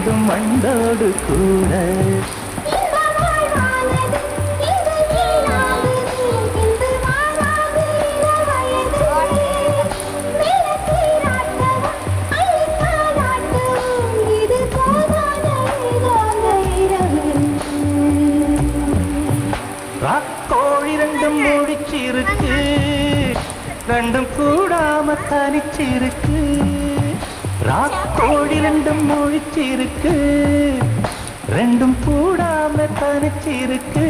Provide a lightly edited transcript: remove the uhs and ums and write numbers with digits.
ரெண்டும் மண்டோடு கூட ராக்கோழி ரெண்டும் முடிச்சிருக்கு ரெண்டும் கூடாம தனிச்சிருக்கு ராக்கோழி ரெண்டும் முடிச்சிருக்கு ரெண்டும் கூடாம தனிச்சிருக்கு